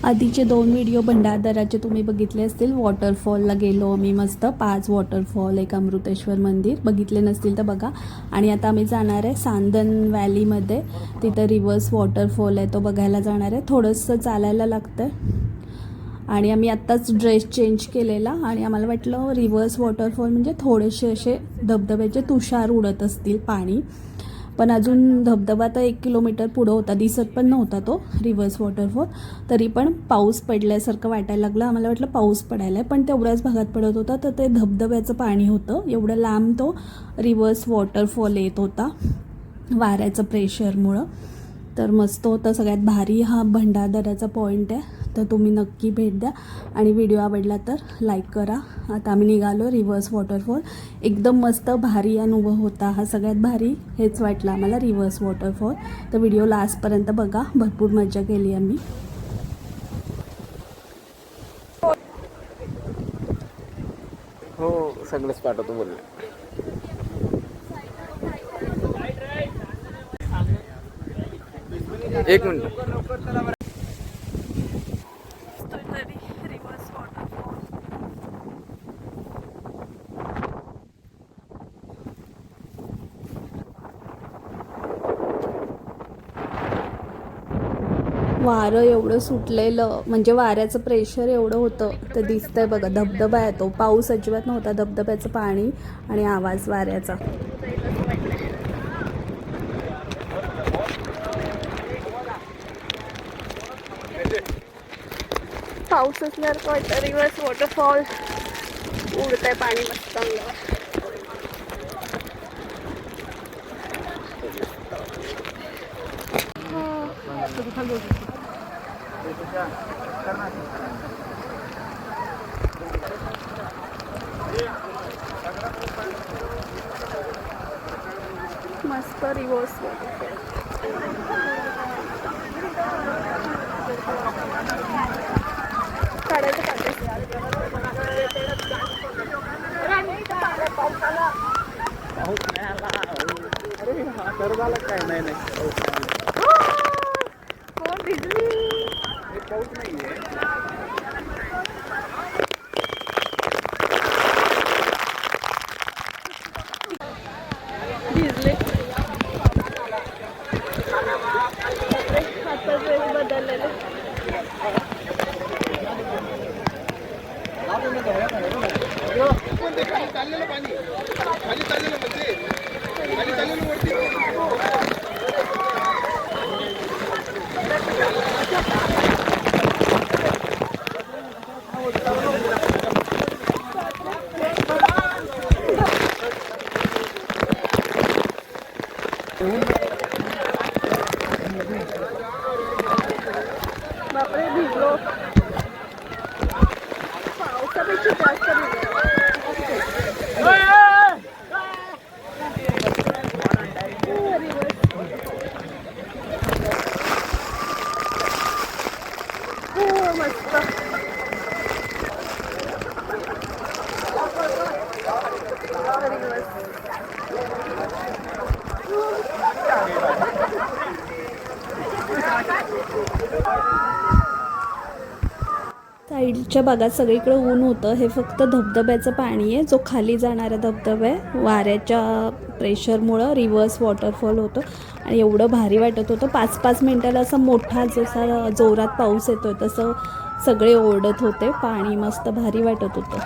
आधीचे 2 व्हिडिओ भंडारदराचे तुम्ही बघितले असतील. वॉटरफॉलला गेलो आम्ही मस्त. 5 वॉटरफॉल, एक अमृतेश्वर मंदिर. बघितले नसतील तर बघा. आणि आता आम्ही जाणार आहे सांदन व्हॅलीमध्ये. तिथं रिव्हर्स वॉटरफॉल आहे, तो बघायला जाणार आहे. थोडंसं चालायला लागतं आणि आम्ही आत्ताच ड्रेस चेंज केलेला आणि आम्हाला वाटलं रिव्हर्स वॉटरफॉल म्हणजे थोडेसे असे धबधब्याचे तुषार उडत असतील पाणी. पण अजून धबधबा तर 1 किलोमीटर पुढं होता, दिसत पण नव्हता तो रिव्हर्स वॉटरफॉल. तरी पण पाऊस पडल्यासारखं वाटायला लागलं. आम्हाला वाटलं पाऊस पडायला आहे, पण तेवढ्याच भागात पडत होता. तर ते धबधब्याचं पाणी होतं, एवढं लांब तो रिव्हर्स वॉटरफॉल येत होता वाऱ्याचं प्रेशरमुळं. तर मस्त होतं. सगळ्यात भारी हा भंडारदराचा पॉईंट आहे, तर तुम्ही नक्की भेट द्या. आणि व्हिडिओ आवडला तर लाईक करा. आता आम्ही निघालो रिव्हर्स वॉटरफॉल. एकदम मस्त भारी अनुभव होता हा. सगळ्यात भारी हेच वाटलं आम्हाला, रिव्हर्स वॉटरफॉल. तर व्हिडिओ लास्टपर्यंत बघा, भरपूर मजा केली आम्ही. हो, सगळंच पाठवतो बोलले. एक मिनिट. वारं एवढं सुटलेलं, म्हणजे वाऱ्याचं प्रेशर एवढं होतं. ते दिसतंय बघा, धबधबा आहे तो. पाऊस अजिबात नव्हता, धबधब्याचं पाणी आणि आवाज वाऱ्याचा. पाऊस असल्यासारखं वाटतं. रिव्हर्स वॉटरफॉल उडतंय पाणी मस्त अंगावर. मस्त रिव्हर्स वॉटरफॉल. काढायचं काय नाही कोण भिजली? पाऊस नाहीये. भिजले. आता ड्रेस बदललेले. चाललेलं पाणी खाली चाललेलं म्हणजे खाली चाललेलं वरती. बापरे, भिजलो. पावसापेक्षा जास्त भिजलो. मस्त. साईडच्या भागात सगळीकडे ऊन होतं. हे फक्त धबधब्याचं पाणी आहे, जो खाली जाणारा धबधबा आहे. वाऱ्याच्या प्रेशरमुळं रिव्हर्स वॉटरफॉल होतं आणि एवढं भारी वाटत होतं. 5-5 मिनटाला असा मोठा जसा जोरात पाऊस येतोय तसं सगळे ओरडत होते. पाणी मस्त भारी वाटत होतं.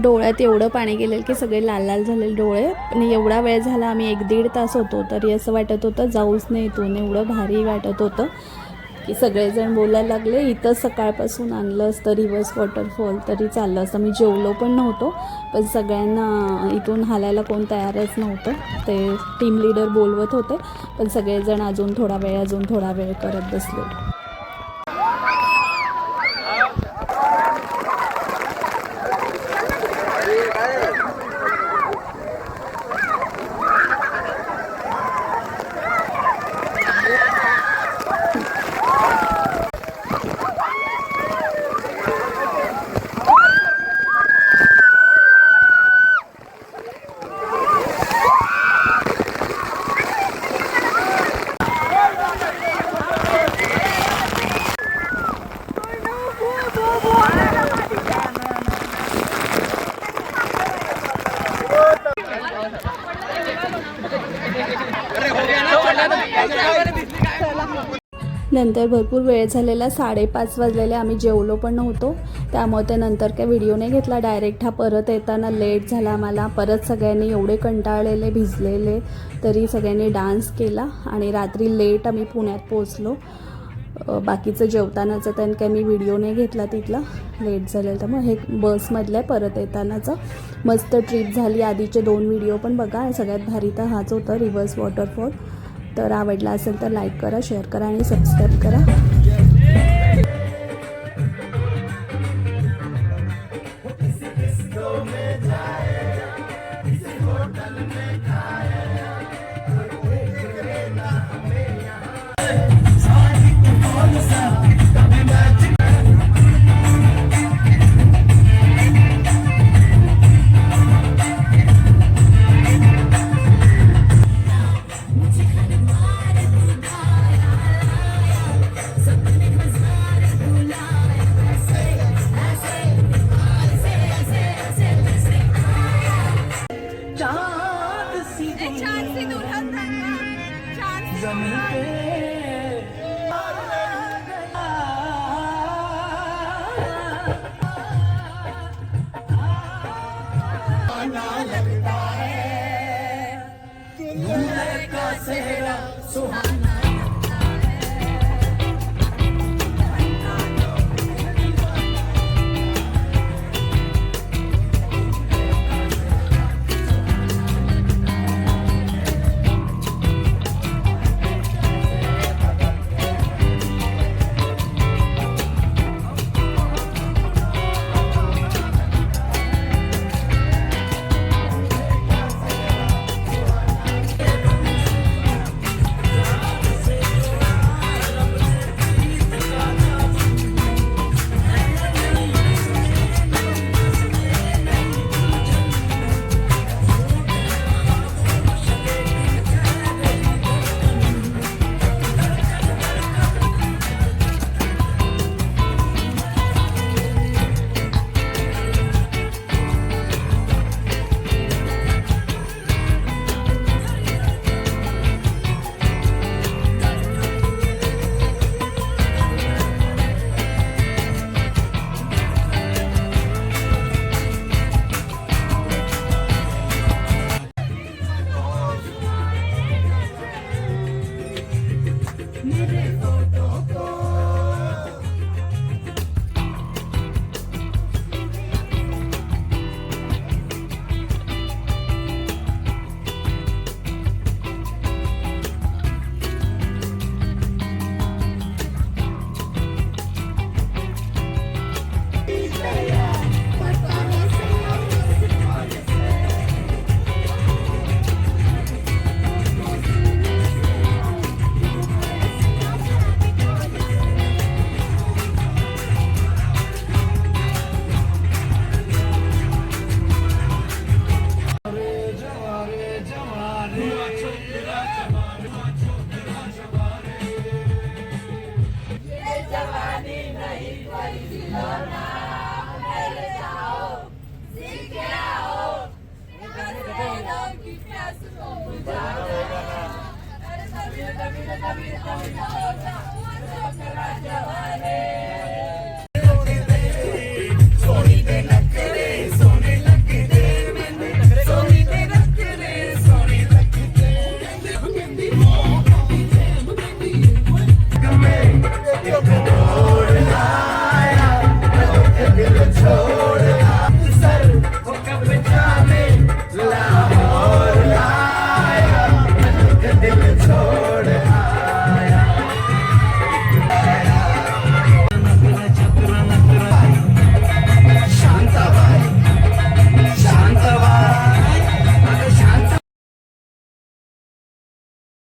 डोळ्यात एवढं पाणी गेलेलं की सगळे लाल लाल झालेले डोळे. आणि एवढा वेळ झाला, आम्ही 1-1.5 तास होतो तरी असं वाटत होतं जाऊच नाही इथून. एवढं भारी वाटत होतं की सगळेजण बोलायला लागले इथं सकाळपासून आणलं असतं रिव्हर्स वॉटरफॉल तरी चाललं असतं. मी जेवलो पण नव्हतो, पण सगळ्यांना इथून हालायला कोण तयारच नव्हतं. ते टीम लीडर बोलवत होते, पण सगळेजण अजून थोडा वेळ करत बसले. नंतर भरपूर वेळ झालेला, 5:30 वाजलेले. आम्ही जेवलो पण नव्हतो, त्यामुळे ते नंतर काय व्हिडिओ नाही घेतला. डायरेक्ट हा परत येताना लेट झाला आम्हाला. परत सगळ्यांनी एवढे कंटाळलेले भिजलेले तरी सगळ्यांनी डान्स केला आणि रात्री लेट आम्ही पुण्यात पोचलो. बाकीचं जेवतानाचं त्यानं काय मी व्हिडिओ नाही घेतला तिथला, लेट झालेलं. त्यामुळे हे बसमधलं आहे परत येतानाचं. मस्त ट्रिप झाली. आधीचे 2 व्हिडिओ पण बघा. सगळ्यात भारी तर हाच होता रिव्हर्स वॉटरफॉल. तर आवडला असेल तर लाईक करा, शेअर करा आणि सबस्क्राईब करा. लगता है, का सेहरा सुहाना।